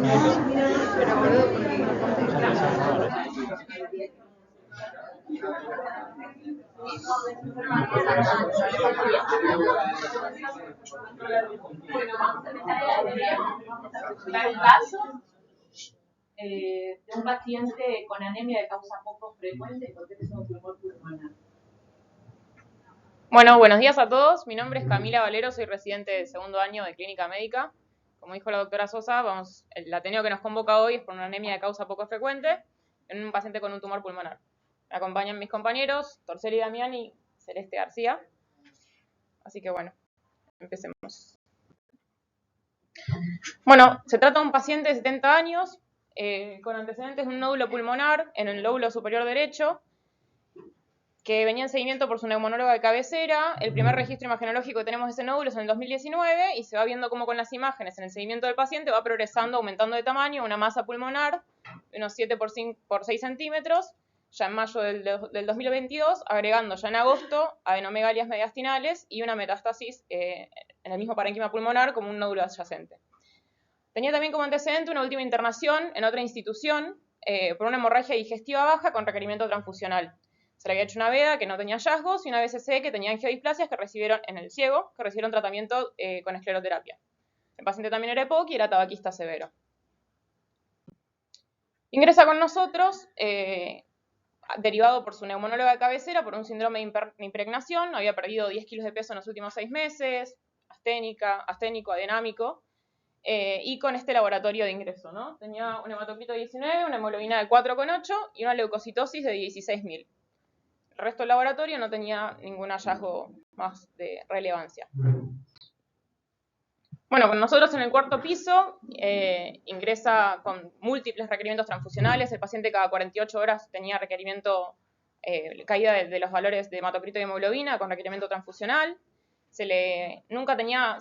Un caso de un paciente con anemia de causa poco frecuente porque es un tumor pulmonar. Bueno, buenos días a todos. Mi nombre es Camila Valero, soy residente de segundo año de Clínica Médica. Como dijo la doctora Sosa, el ateneo que nos convoca hoy es por una anemia de causa poco frecuente en un paciente con un tumor pulmonar. Me acompañan mis compañeros, Torceli Damián y Celeste García. Así que bueno, empecemos. Bueno, se trata de un paciente de 70 años con antecedentes de un nódulo pulmonar en el lóbulo superior derecho, que venía en seguimiento por su neumonóloga de cabecera. El primer registro imagenológico que tenemos de ese nódulo es en el 2019 y se va viendo cómo con las imágenes en el seguimiento del paciente va progresando, aumentando de tamaño, una masa pulmonar de unos 7 por 6 centímetros, ya en mayo del 2022, agregando ya en agosto adenomegalias mediastinales y una metástasis en el mismo parénquima pulmonar como un nódulo adyacente. Tenía también como antecedente una última internación en otra institución por una hemorragia digestiva baja con requerimiento transfusional. Se le había hecho una veda que no tenía hallazgos y una BCC que tenía angiodisplasias que recibieron en el ciego, que recibieron tratamiento con escleroterapia. El paciente también era EPOC y era tabaquista severo. Ingresa con nosotros, derivado por su neumonóloga de cabecera, por un síndrome de impregnación. Había perdido 10 kilos de peso en los últimos 6 meses, asténico, adenámico, y con este laboratorio de ingreso, ¿no? Tenía un hematocrito de 19, una hemoglobina de 4,8 y una leucocitosis de 16.000. El resto del laboratorio no tenía ningún hallazgo más de relevancia. Bueno, con nosotros en el cuarto piso ingresa con múltiples requerimientos transfusionales. El paciente cada 48 horas tenía requerimiento, caída de los valores de hematocrito y hemoglobina con requerimiento transfusional. Nunca tenía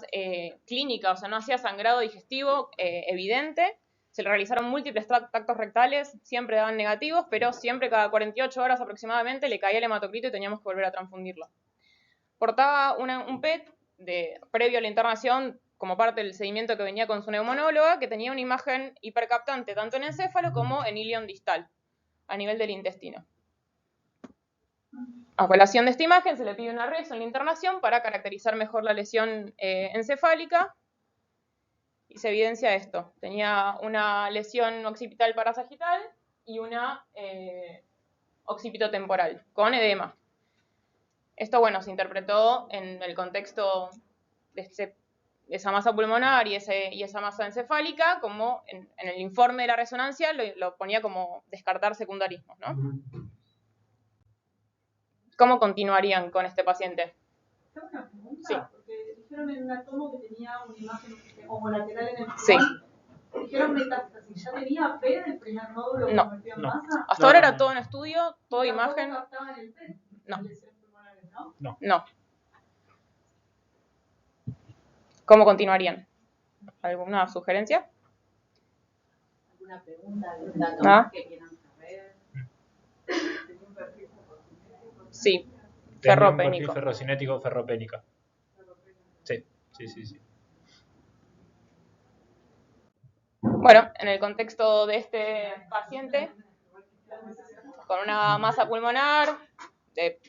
clínica, o sea, no hacía sangrado digestivo evidente. Se le realizaron múltiples tactos rectales, siempre daban negativos, pero siempre cada 48 horas aproximadamente le caía el hematocrito y teníamos que volver a transfundirlo. Portaba un PET previo a la internación como parte del seguimiento que venía con su neumonóloga, que tenía una imagen hipercaptante tanto en encéfalo como en ilion distal, a nivel del intestino. A colación de esta imagen se le pide una reso en la internación para caracterizar mejor la lesión encefálica. Y se evidencia esto. Tenía una lesión occipital parasagital y una occipitotemporal, con edema. Esto, bueno, se interpretó en el contexto de esa masa pulmonar y esa masa encefálica, como en el informe de la resonancia lo ponía como descartar secundarismos, ¿no? ¿Cómo continuarían con este paciente? Tengo una pregunta, sí. Porque dijeron en una tomo que tenía una imagen homolateral en el pulmón. Sí. Dijeron metástasis. ¿Ya tenía PET del primer nódulo convertido en masa? Hasta ahora era todo en estudio, todo imagen. ¿No captaban el PET? No. ¿Cómo continuarían? ¿Alguna sugerencia? ¿Alguna pregunta? ¿Algún dato más que quieran saber? Sí. Ferropénico. Ferrocinético, ferropénica. Sí. Bueno, en el contexto de este paciente, con una masa pulmonar,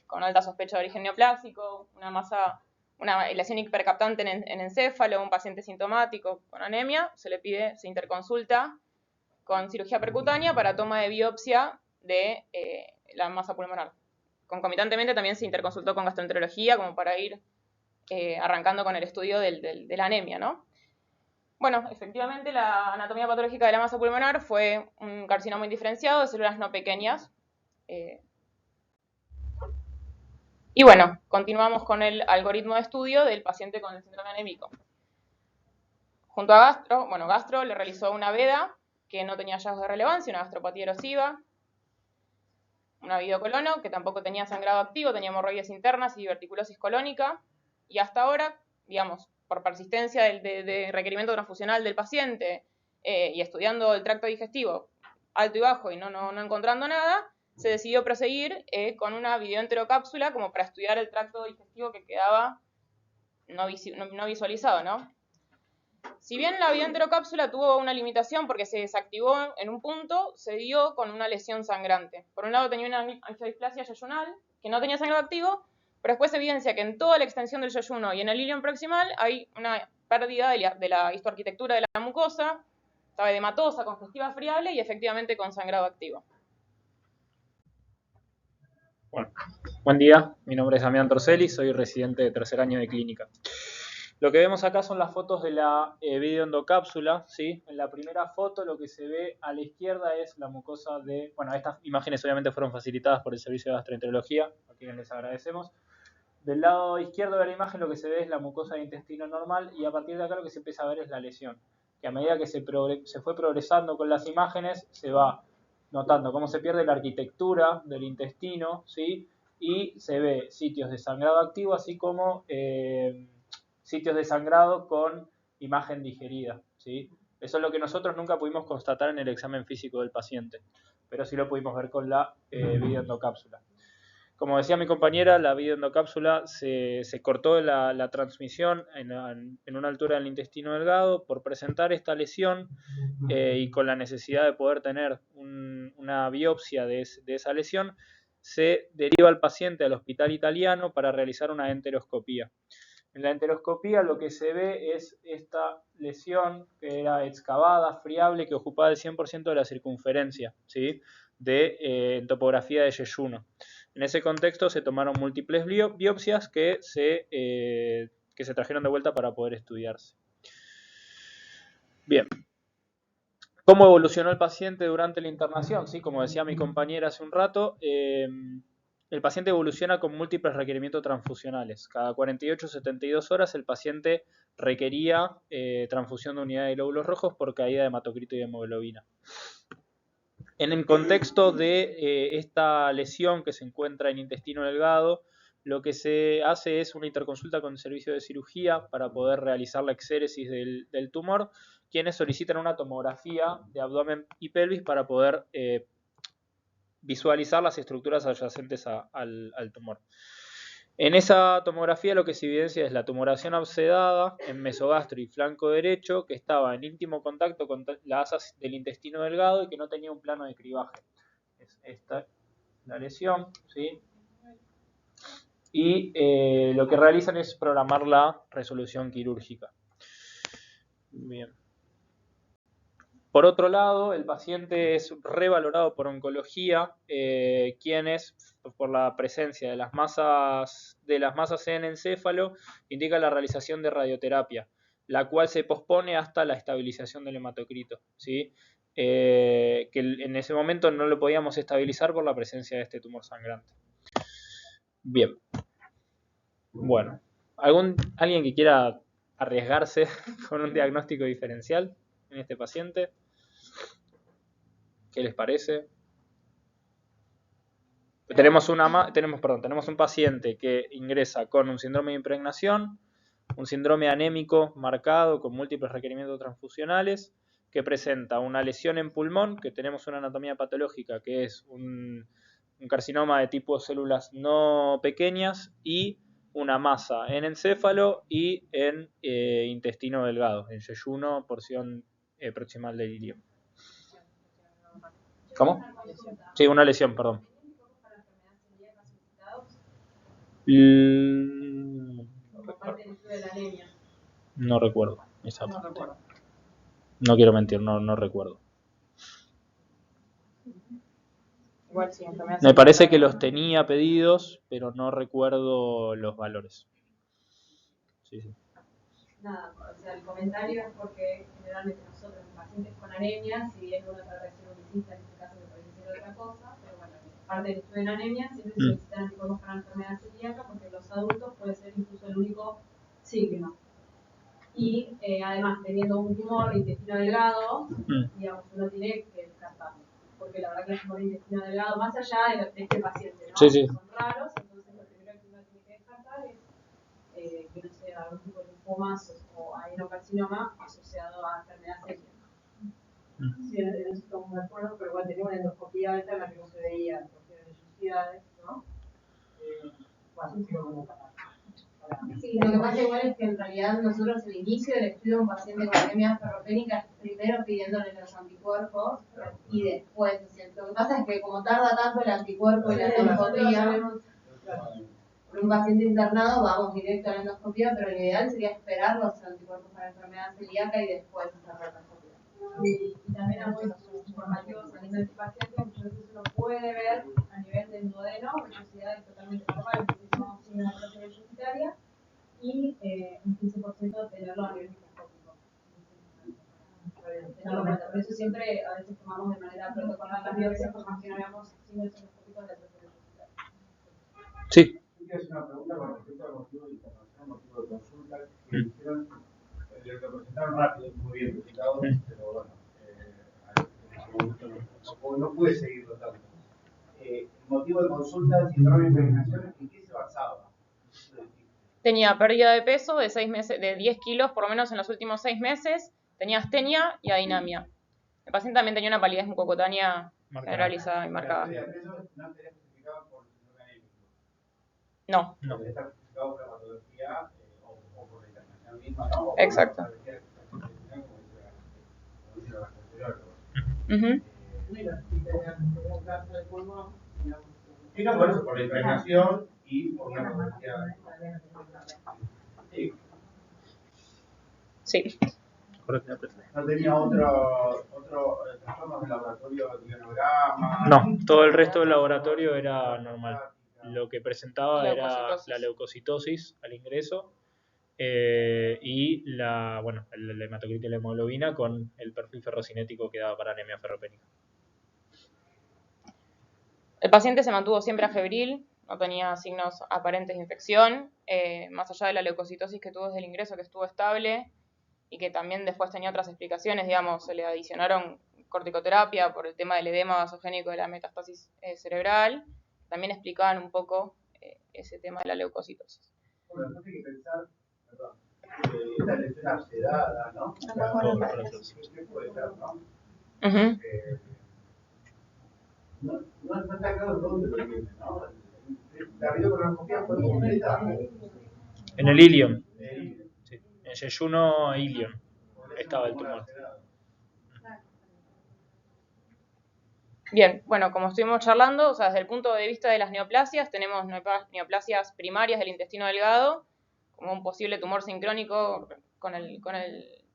con alta sospecha de origen neoplásico, una lesión hipercaptante en encéfalo, un paciente sintomático con anemia, se interconsulta con cirugía percutánea para toma de biopsia de la masa pulmonar. Concomitantemente también se interconsultó con gastroenterología como para ir arrancando con el estudio de la anemia, ¿no? Bueno, efectivamente la anatomía patológica de la masa pulmonar fue un carcinoma indiferenciado de células no pequeñas. Y bueno, continuamos con el algoritmo de estudio del paciente con el síndrome anémico. Junto a Gastro le realizó una veda que no tenía hallazgos de relevancia, una gastropatía erosiva, una videocolono que tampoco tenía sangrado activo, tenía hemorroides internas y diverticulosis colónica, y hasta ahora, digamos, por persistencia de requerimiento transfusional del paciente y estudiando el tracto digestivo alto y bajo y no encontrando nada, se decidió proseguir con una videoenterocápsula como para estudiar el tracto digestivo que quedaba no visualizado, ¿no? Si bien la vía enterocápsula tuvo una limitación porque se desactivó en un punto, se dio con una lesión sangrante. Por un lado tenía una angiodisplasia yeyunal, que no tenía sangrado activo, pero después se evidencia que en toda la extensión del yeyuno y en el ilion proximal hay una pérdida de la histoarquitectura de la mucosa, estaba edematosa, congestiva friable y efectivamente con sangrado activo. Bueno, buen día, mi nombre es Damián Torcelli, soy residente de tercer año de clínica. Lo que vemos acá son las fotos de la videoendocápsula, ¿sí? En la primera foto lo que se ve a la izquierda es la mucosa de... Bueno, estas imágenes obviamente fueron facilitadas por el Servicio de Gastroenterología, a quienes les agradecemos. Del lado izquierdo de la imagen lo que se ve es la mucosa de intestino normal y a partir de acá lo que se empieza a ver es la lesión. Que a medida que se fue progresando con las imágenes se va notando cómo se pierde la arquitectura del intestino, ¿sí? Y se ve sitios de sangrado activo así como... sitios de sangrado con imagen digerida, ¿sí? Eso es lo que nosotros nunca pudimos constatar en el examen físico del paciente, pero sí lo pudimos ver con la videoendocápsula. Como decía mi compañera, la videoendocápsula se cortó la transmisión en una altura del intestino delgado por presentar esta lesión y con la necesidad de poder tener una biopsia de esa lesión, se deriva al paciente al hospital italiano para realizar una enteroscopía. En la enteroscopía lo que se ve es esta lesión que era excavada, friable, que ocupaba el 100% de la circunferencia, ¿sí? En topografía de yeyuno. En ese contexto se tomaron múltiples biopsias que se trajeron de vuelta para poder estudiarse. Bien. ¿Cómo evolucionó el paciente durante la internación? ¿Sí? Como decía mi compañera hace un rato, el paciente evoluciona con múltiples requerimientos transfusionales. Cada 48-72 horas el paciente requería transfusión de unidad de glóbulos rojos por caída de hematocrito y hemoglobina. En el contexto de esta lesión que se encuentra en intestino delgado, lo que se hace es una interconsulta con el servicio de cirugía para poder realizar la exéresis del tumor, quienes solicitan una tomografía de abdomen y pelvis para poder visualizar las estructuras adyacentes al tumor. En esa tomografía lo que se evidencia es la tumoración abscedada en mesogastro y flanco derecho que estaba en íntimo contacto con las asas del intestino delgado y que no tenía un plano de cribaje. Esta es la lesión, ¿sí? Y lo que realizan es programar la resolución quirúrgica. Bien. Por otro lado, el paciente es revalorado por oncología, quienes, por la presencia de las masas en encéfalo, indica la realización de radioterapia, la cual se pospone hasta la estabilización del hematocrito, ¿sí? Que en ese momento no lo podíamos estabilizar por la presencia de este tumor sangrante. Bien. Bueno, ¿alguien que quiera arriesgarse con un diagnóstico diferencial en este paciente? ¿Qué les parece? Tenemos un paciente que ingresa con un síndrome de impregnación, un síndrome anémico marcado con múltiples requerimientos transfusionales, que presenta una lesión en pulmón, que tenemos una anatomía patológica que es un carcinoma de tipo células no pequeñas y una masa en encéfalo y en intestino delgado, en yeyuno, porción proximal del ilion. ¿Cómo? Sí, una lesión, perdón. No recuerdo exactamente. No quiero mentir, no recuerdo. Igual sí, me parece que los tenía pedidos, pero no recuerdo los valores. Sí, sí. Nada, o sea, el comentario es porque generalmente nosotros, en pacientes con anemia, si bien uno trata de ser unicista, en este caso me parece ser otra cosa, pero bueno, parte del estudio en anemia siempre se solicitan anticuerpos para la enfermedad celíaca porque en los adultos puede ser incluso el único signo. Y además, teniendo un tumor de intestino delgado, digamos, uno tiene que descartarlo. Porque la verdad que el tumor de intestino delgado, más allá de este paciente, ¿no? Sí, sí. Son raros, entonces lo primero que uno tiene que descartar es que no sea algún tipo de linfomas o adenocarcinoma asociado a enfermedad celíaca. Sí, en eso estamos de acuerdo, pero igual tenía una endoscopía alta en la que no se veía cuestiones de vellosidades, ¿no? Bueno, pero como para Sí, lo que pasa igual es que en realidad nosotros el inicio del estudio de un paciente con anemia ferropénica es primero pidiéndole los anticuerpos y después, o sea, lo que pasa es que como tarda tanto el anticuerpo y la endoscopía, por un paciente internado vamos directo a la endoscopía, pero lo ideal sería esperar los anticuerpos para la enfermedad celíaca y después hacer la endoscopía. Y también algunos informativos a nivel de paciente, muchas veces uno puede ver a nivel del duodeno vellosidades totalmente normales, decimos sin una proteína vellosidad, y un 15% tenerlo a nivel microscópico. Tenerlo en cuenta. Por eso siempre a veces tomamos de manera protocolar las biopsias por más que no veamos signos endoscópicos de proteína vellosidad. Sí. Quiero hacer una pregunta con respecto al motivo de internación, motivo de consulta, que dijeron, lo presentaron rápido, muy bien explicado, pero bueno, en ese momento no pude seguirlo tanto. El motivo de consulta, síndrome de impregnación, ¿en qué se basaba? Tenía pérdida de peso de 6 meses, de 10 kilos por lo menos en los últimos 6 meses, tenía astenia y adinamia. El paciente también tenía una palidez mucocutánea generalizada y marcada. ¿La pérdida de peso no estaría justificada por el síndrome anémico? No. No. Está justificado por la patología o por la internación misma, ¿no? Exacto. Sí, no, por eso, por la impregnación y por la patología. Sí. Sí. ¿No tenía otro trastorno del laboratorio de ionograma? No, todo el resto del laboratorio era normal. Lo que presentaba era la leucocitosis al ingreso y la hematocrita y la hemoglobina con el perfil ferrocinético que daba para anemia ferropénica. El paciente se mantuvo siempre afebril, no tenía signos aparentes de infección, más allá de la leucocitosis que tuvo desde el ingreso, que estuvo estable y que también después tenía otras explicaciones, digamos, se le adicionaron corticoterapia por el tema del edema vasogénico de la metástasis cerebral, también explicaban un poco ese tema de la leucocitosis. Bueno, no hay que pensar, perdón, esta lesión absedada, ¿no? ¿Qué puede ser, no? No está claro dónde lo tiene, ¿no? La videocolonoscopia fue completa. En el ilion. Sí. En yeyuno e ilion estaba el tumor. Bien, bueno, como estuvimos charlando, o sea, desde el punto de vista de las neoplasias, tenemos neoplasias primarias del intestino delgado, como un posible tumor sincrónico con el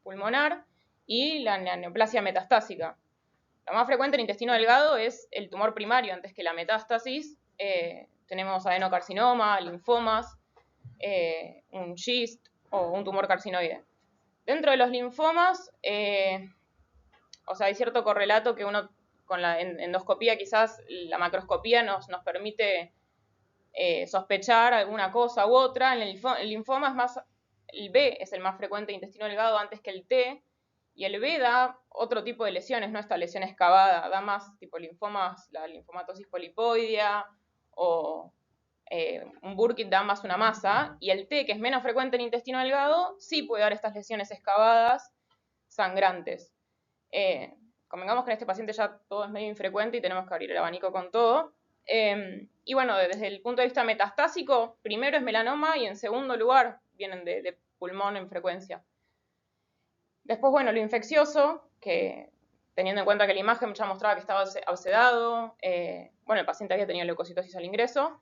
pulmonar, y la neoplasia metastásica. Lo más frecuente en el intestino delgado es el tumor primario antes que la metástasis. Tenemos adenocarcinoma, linfomas, un GIST o un tumor carcinoide. Dentro de los linfomas, o sea, hay cierto correlato que uno con la endoscopía, quizás la macroscopía nos permite sospechar alguna cosa u otra. En el linfoma es más, el B es el más frecuente de intestino delgado antes que el T, y el B da otro tipo de lesiones, no esta lesión excavada, da más tipo linfomas, la linfomatosis polipoidea o un Burkitt da más una masa, y el T, que es menos frecuente en intestino delgado, sí puede dar estas lesiones excavadas sangrantes. Convengamos que en este paciente ya todo es medio infrecuente y tenemos que abrir el abanico con todo. Y bueno, desde el punto de vista metastásico, primero es melanoma y en segundo lugar vienen de pulmón en frecuencia. Después, bueno, lo infeccioso, que teniendo en cuenta que la imagen ya mostraba que estaba absedado, bueno, el paciente había tenido leucocitosis al ingreso,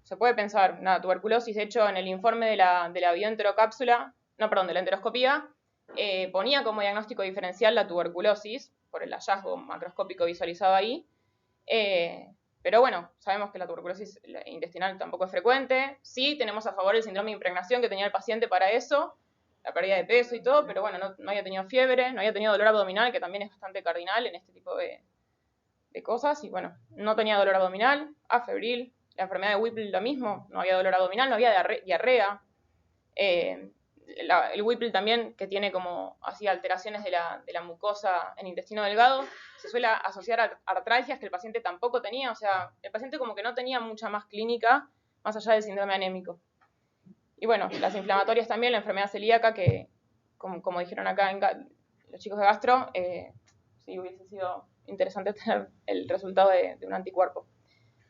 se puede pensar, nada, tuberculosis. De hecho, en el informe de la bioenterocápsula, no, perdón, de la enteroscopía, ponía como diagnóstico diferencial la tuberculosis, por el hallazgo macroscópico visualizado ahí. Pero bueno, sabemos que la tuberculosis intestinal tampoco es frecuente. Sí, tenemos a favor el síndrome de impregnación que tenía el paciente para eso, la pérdida de peso y todo, pero bueno, no había tenido fiebre, no había tenido dolor abdominal, que también es bastante cardinal en este tipo de cosas. Y bueno, no tenía dolor abdominal, afebril. La enfermedad de Whipple lo mismo, no había dolor abdominal, no había diarrea. El Whipple también, que tiene como así alteraciones de la mucosa en intestino delgado, se suele asociar a artralgias que el paciente tampoco tenía. O sea, el paciente como que no tenía mucha más clínica más allá del síndrome anémico. Y bueno, las inflamatorias también, la enfermedad celíaca, que como dijeron acá los chicos de gastro, sí hubiese sido interesante tener el resultado de un anticuerpo.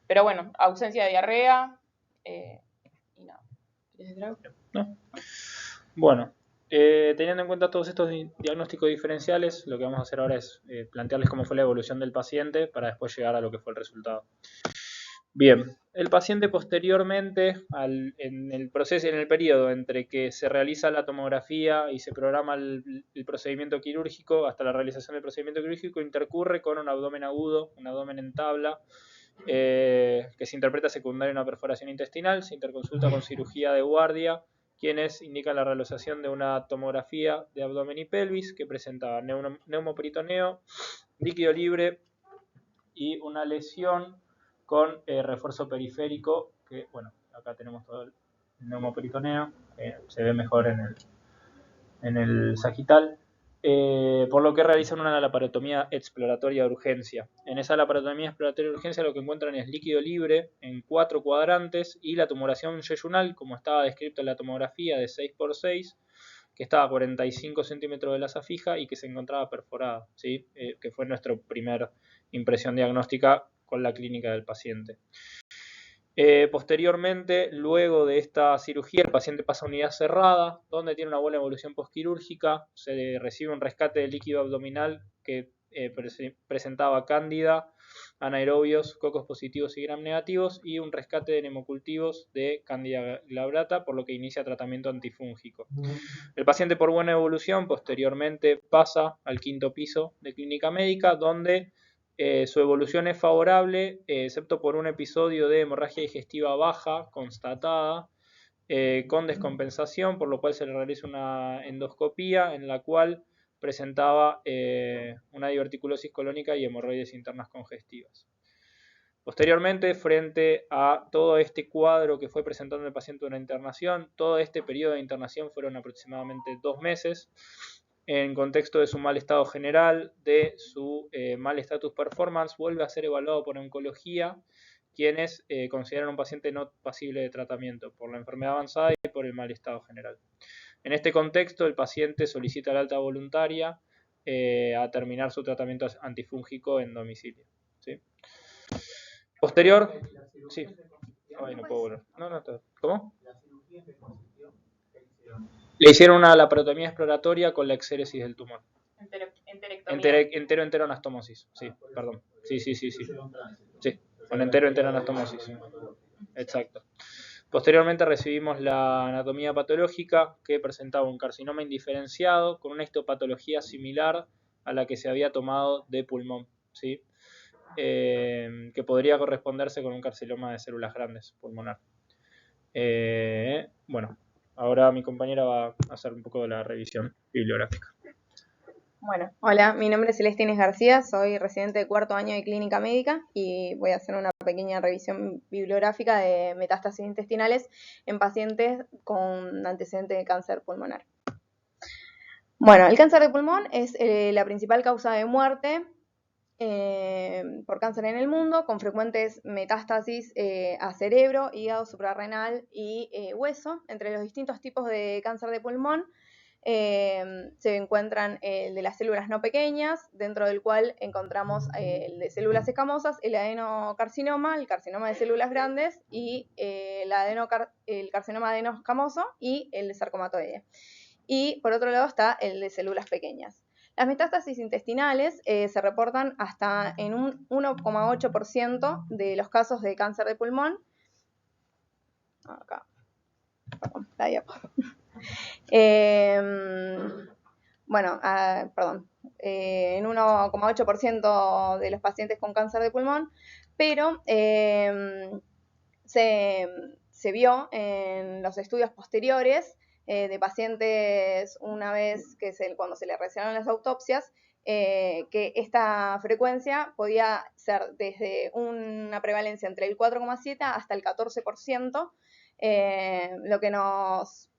Pero bueno, ausencia de diarrea y nada. ¿Quieres decir algo? ¿no? Bueno, teniendo en cuenta todos estos diagnósticos diferenciales, lo que vamos a hacer ahora es plantearles cómo fue la evolución del paciente para después llegar a lo que fue el resultado. Bien, el paciente posteriormente, en el periodo entre que se realiza la tomografía y se programa el procedimiento quirúrgico hasta la realización del procedimiento quirúrgico, intercurre con un abdomen agudo, un abdomen en tabla, que se interpreta secundaria a una perforación intestinal, se interconsulta con cirugía de guardia, quienes indican la realización de una tomografía de abdomen y pelvis que presentaba neumoperitoneo, líquido libre y una lesión con refuerzo periférico, que bueno, acá tenemos todo el neumoperitoneo, se ve mejor en el sagital, por lo que realizan una laparotomía exploratoria de urgencia. En esa laparotomía exploratoria de urgencia lo que encuentran es líquido libre en 4 cuadrantes y la tumoración yeyunal, como estaba descrito en la tomografía, de 6×6, que estaba a 45 centímetros de la fija y que se encontraba perforada, ¿sí? Que fue nuestra primera impresión diagnóstica con la clínica del paciente. Posteriormente, luego de esta cirugía, el paciente pasa a unidad cerrada, donde tiene una buena evolución postquirúrgica, se recibe un rescate de líquido abdominal que presentaba cándida, anaerobios, cocos positivos y gram negativos, y un rescate de neumocultivos de cándida glabrata, por lo que inicia tratamiento antifúngico. El paciente, por buena evolución, posteriormente pasa al 5º piso de clínica médica, donde su evolución es favorable, excepto por un episodio de hemorragia digestiva baja constatada, con descompensación, por lo cual se le realiza una endoscopía en la cual presentaba una diverticulosis colónica y hemorroides internas congestivas. Posteriormente, frente a todo este cuadro que fue presentando el paciente durante la internación, todo este periodo de internación fueron aproximadamente 2 meses, en contexto de su mal estado general, de su mal status performance, vuelve a ser evaluado por oncología, quienes consideran un paciente no pasible de tratamiento por la enfermedad avanzada y por el mal estado general. En este contexto, el paciente solicita la alta voluntaria a terminar su tratamiento antifúngico en domicilio, ¿sí? Posterior, sí. Ay, no puedo volver. ¿Cómo? Le hicieron una laparotomía exploratoria con la exéresis del tumor. Entero anastomosis. Sí, perdón. Sí. Sí, con entero anastomosis. Exacto. Posteriormente recibimos la anatomía patológica, que presentaba un carcinoma indiferenciado con una histopatología similar a la que se había tomado de pulmón, ¿sí? Que podría corresponderse con un carcinoma de células grandes pulmonar. Bueno, ahora mi compañera va a hacer un poco de la revisión bibliográfica. Bueno, hola, mi nombre es Celeste Inés García, soy residente de 4º año de clínica médica y voy a hacer una pequeña revisión bibliográfica de metástasis intestinales en pacientes con antecedentes de cáncer pulmonar. Bueno, el cáncer de pulmón es la principal causa de muerte por cáncer en el mundo, con frecuentes metástasis a cerebro, hígado, suprarrenal y hueso. Entre los distintos tipos de cáncer de pulmón se encuentran el de las células no pequeñas, dentro del cual encontramos el de células escamosas, el adenocarcinoma, el carcinoma de células grandes y el carcinoma adenoscamoso y el de sarcomatoide. Y por otro lado está el de células pequeñas. Las metástasis intestinales se reportan hasta en un 1,8% de los casos de cáncer de pulmón. Acá. Perdón, la diapo. En 1,8% de los pacientes con cáncer de pulmón, pero se vio en los estudios posteriores de pacientes una vez cuando se le realizaron las autopsias, que esta frecuencia podía ser desde una prevalencia entre el 4,7 hasta el 14%, lo que nos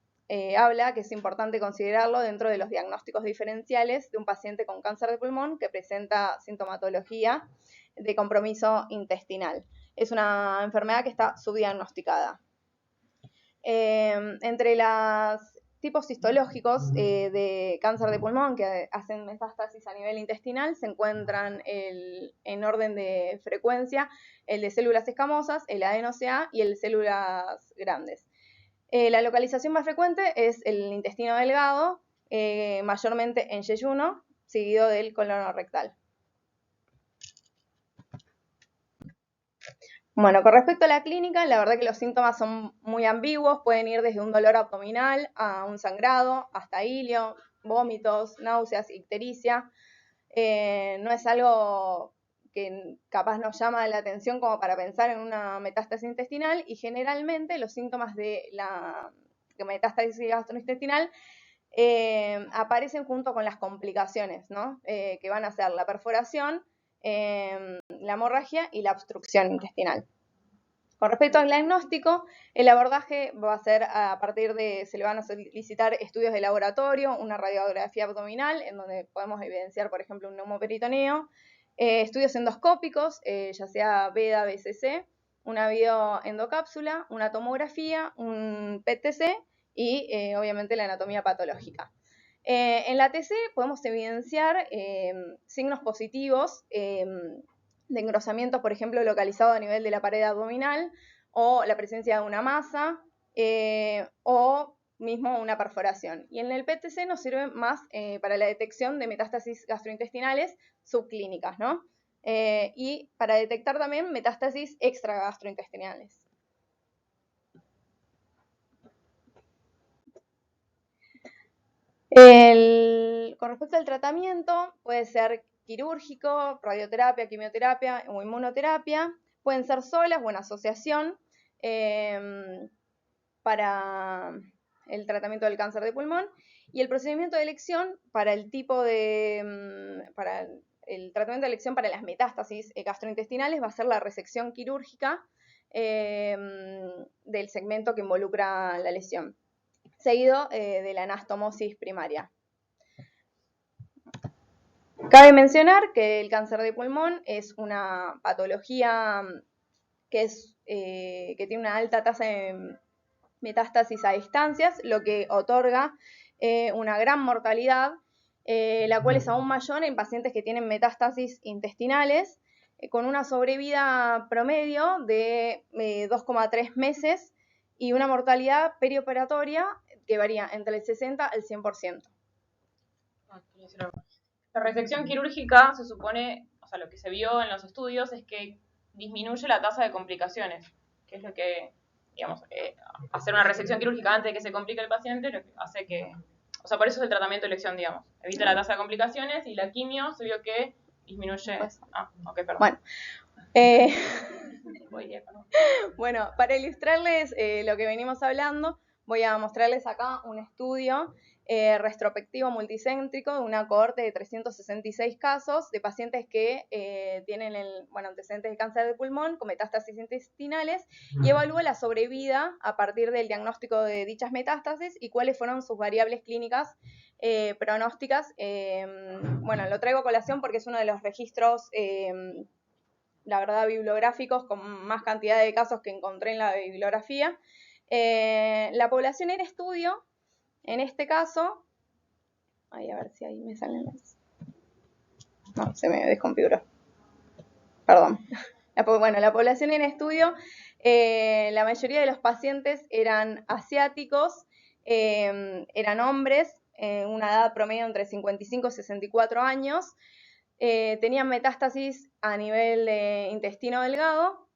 habla que es importante considerarlo dentro de los diagnósticos diferenciales de un paciente con cáncer de pulmón que presenta sintomatología de compromiso intestinal. Es una enfermedad que está subdiagnosticada. Entre los tipos histológicos de cáncer de pulmón que hacen metástasis a nivel intestinal se encuentran en orden de frecuencia el de células escamosas, el adeno-CA y el de células grandes. La localización más frecuente es el intestino delgado, mayormente en yeyuno, seguido del colon rectal. Bueno, con respecto a la clínica, la verdad que los síntomas son muy ambiguos, pueden ir desde un dolor abdominal a un sangrado, hasta hilio, vómitos, náuseas, ictericia. No es algo que capaz nos llama la atención como para pensar en una metástasis intestinal, y generalmente los síntomas de la metástasis gastrointestinal aparecen junto con las complicaciones, ¿no? Que van a ser la perforación, la hemorragia y la obstrucción intestinal. Con respecto al diagnóstico, el abordaje va a ser a partir de, se le van a solicitar estudios de laboratorio, una radiografía abdominal, en donde podemos evidenciar, por ejemplo, un neumoperitoneo, estudios endoscópicos, ya sea VEDA, BCC, una bioendocápsula, una tomografía, un PET-TC y obviamente la anatomía patológica. En la TC podemos evidenciar signos positivos de engrosamiento, por ejemplo, localizado a nivel de la pared abdominal, o la presencia de una masa, o mismo una perforación. Y en el PET-TC nos sirve más para la detección de metástasis gastrointestinales subclínicas, ¿no? Y para detectar también metástasis extragastrointestinales. Con respecto al tratamiento, puede ser quirúrgico, radioterapia, quimioterapia o inmunoterapia. Pueden ser solas o en asociación para el tratamiento del cáncer de pulmón. Y el procedimiento de elección para el tipo de... para el tratamiento de elección para las metástasis gastrointestinales va a ser la resección quirúrgica del segmento que involucra la lesión, seguido de la anastomosis primaria. Cabe mencionar que el cáncer de pulmón es una patología que tiene una alta tasa de metástasis a distancias, lo que otorga una gran mortalidad, la cual es aún mayor en pacientes que tienen metástasis intestinales, con una sobrevida promedio de 2,3 meses y una mortalidad perioperatoria que varía entre el 60 al 100%. La resección quirúrgica se supone, o sea, lo que se vio en los estudios es que disminuye la tasa de complicaciones, que es lo que, digamos, hacer una resección quirúrgica antes de que se complique el paciente, lo que hace que, o sea, por eso es el tratamiento de elección, digamos, evita la tasa de complicaciones, y la quimio se vio que disminuye. Ok, perdón. Bueno. Bueno, para ilustrarles lo que venimos hablando, voy a mostrarles acá un estudio retrospectivo multicéntrico de una cohorte de 366 casos de pacientes que tienen antecedentes de cáncer de pulmón con metástasis intestinales, y evalúa la sobrevida a partir del diagnóstico de dichas metástasis y cuáles fueron sus variables clínicas pronósticas. Bueno, lo traigo a colación porque es uno de los registros la verdad, bibliográficos con más cantidad de casos que encontré en la bibliografía. La población en estudio, en este caso, a ver si ahí me salen los... No, se me desconfiguró. Perdón. Bueno, la población en estudio, la mayoría de los pacientes eran asiáticos, eran hombres, una edad promedio entre 55 y 64 años, tenían metástasis a nivel de intestino delgado,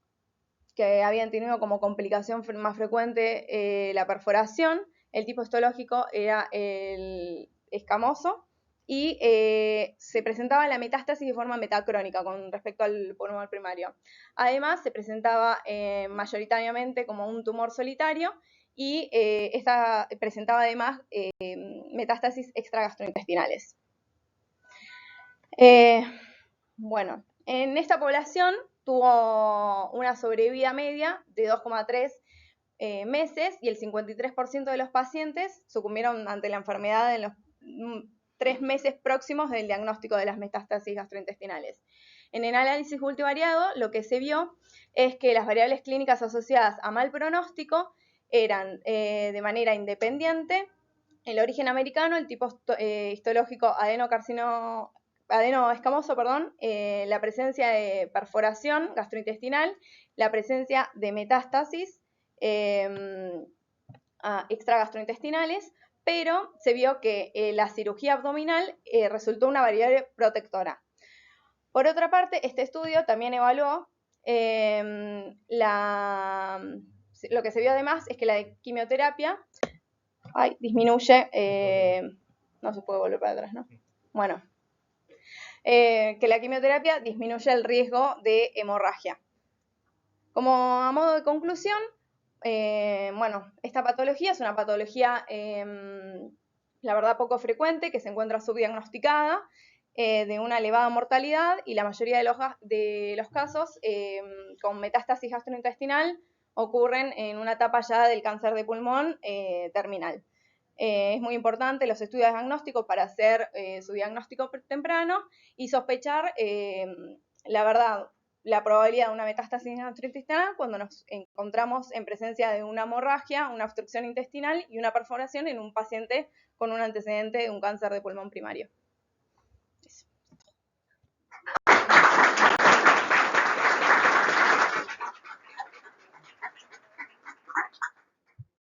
que habían tenido como complicación más frecuente la perforación. El tipo histológico era el escamoso y se presentaba la metástasis de forma metacrónica con respecto al pulmón primario. Además, se presentaba mayoritariamente como un tumor solitario y esta presentaba además metástasis extragastrointestinales. Bueno, en esta población tuvo una sobrevida media de 2,3 meses y el 53% de los pacientes sucumbieron ante la enfermedad en los 3 meses próximos del diagnóstico de las metástasis gastrointestinales. En el análisis multivariado, lo que se vio es que las variables clínicas asociadas a mal pronóstico eran de manera independiente el origen americano, el tipo histológico adenoescamoso, la presencia de perforación gastrointestinal, la presencia de metástasis extragastrointestinales, pero se vio que la cirugía abdominal resultó una variable protectora. Por otra parte, este estudio también evaluó lo que se vio además es que la quimioterapia disminuye, no se puede volver para atrás, ¿no? Bueno, que la quimioterapia disminuye el riesgo de hemorragia. Como a modo de conclusión, bueno, esta patología es una patología, la verdad, poco frecuente, que se encuentra subdiagnosticada, de una elevada mortalidad y la mayoría de los casos con metástasis gastrointestinal ocurren en una etapa ya del cáncer de pulmón terminal. Es muy importante los estudios diagnósticos para hacer su diagnóstico temprano y sospechar, la verdad, la probabilidad de una metástasis gastrointestinal cuando nos encontramos en presencia de una hemorragia, una obstrucción intestinal y una perforación en un paciente con un antecedente de un cáncer de pulmón primario.